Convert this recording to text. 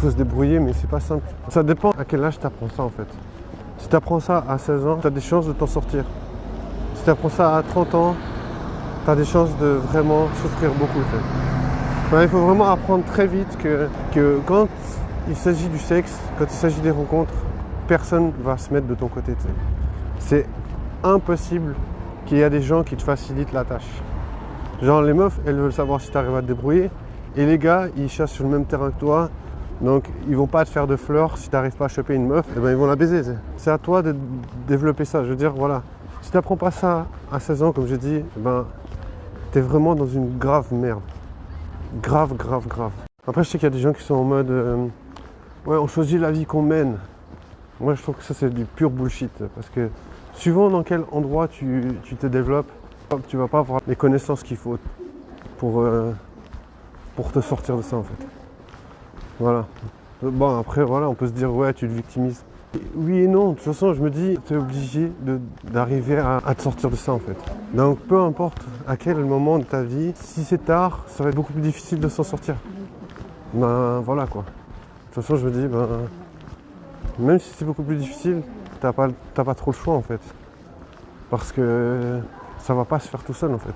faut se débrouiller, mais c'est pas simple. Ça dépend à quel âge tu apprends ça en fait. Si tu apprends ça à 16 ans, tu as des chances de t'en sortir. Si tu apprends ça à 30 ans, tu as des chances de vraiment souffrir beaucoup. En fait. Ouais, il faut vraiment apprendre très vite que quand il s'agit du sexe, quand il s'agit des rencontres, personne ne va se mettre de ton côté. Tu sais. C'est impossible qu'il y ait des gens qui te facilitent la tâche. Genre les meufs, elles veulent savoir si tu arrives à te débrouiller. Et les gars, ils chassent sur le même terrain que toi. Donc ils vont pas te faire de fleurs si tu n'arrives pas à choper une meuf, et ben ils vont la baiser. C'est à toi de développer ça. Je veux dire, voilà. Si tu n'apprends pas ça à 16 ans, comme j'ai dit, ben, tu es vraiment dans une grave merde. Grave, grave, grave. Après, je sais qu'il y a des gens qui sont en mode ouais, on choisit la vie qu'on mène. Moi, je trouve que ça, c'est du pur bullshit. Parce que suivant dans quel endroit tu te développes, tu vas pas avoir les connaissances qu'il faut pour te sortir de ça, en fait. Voilà. Bon, après, voilà, on peut se dire, ouais, tu te victimises. Oui et non. De toute façon, je me dis, tu es obligé d'arriver à te sortir de ça, en fait. Donc, peu importe à quel moment de ta vie, si c'est tard, ça va être beaucoup plus difficile de s'en sortir. Ben, voilà, quoi. De toute façon, je me dis, ben, même si c'est beaucoup plus difficile, t'as pas trop le choix, en fait. Parce que ça va pas se faire tout seul, en fait.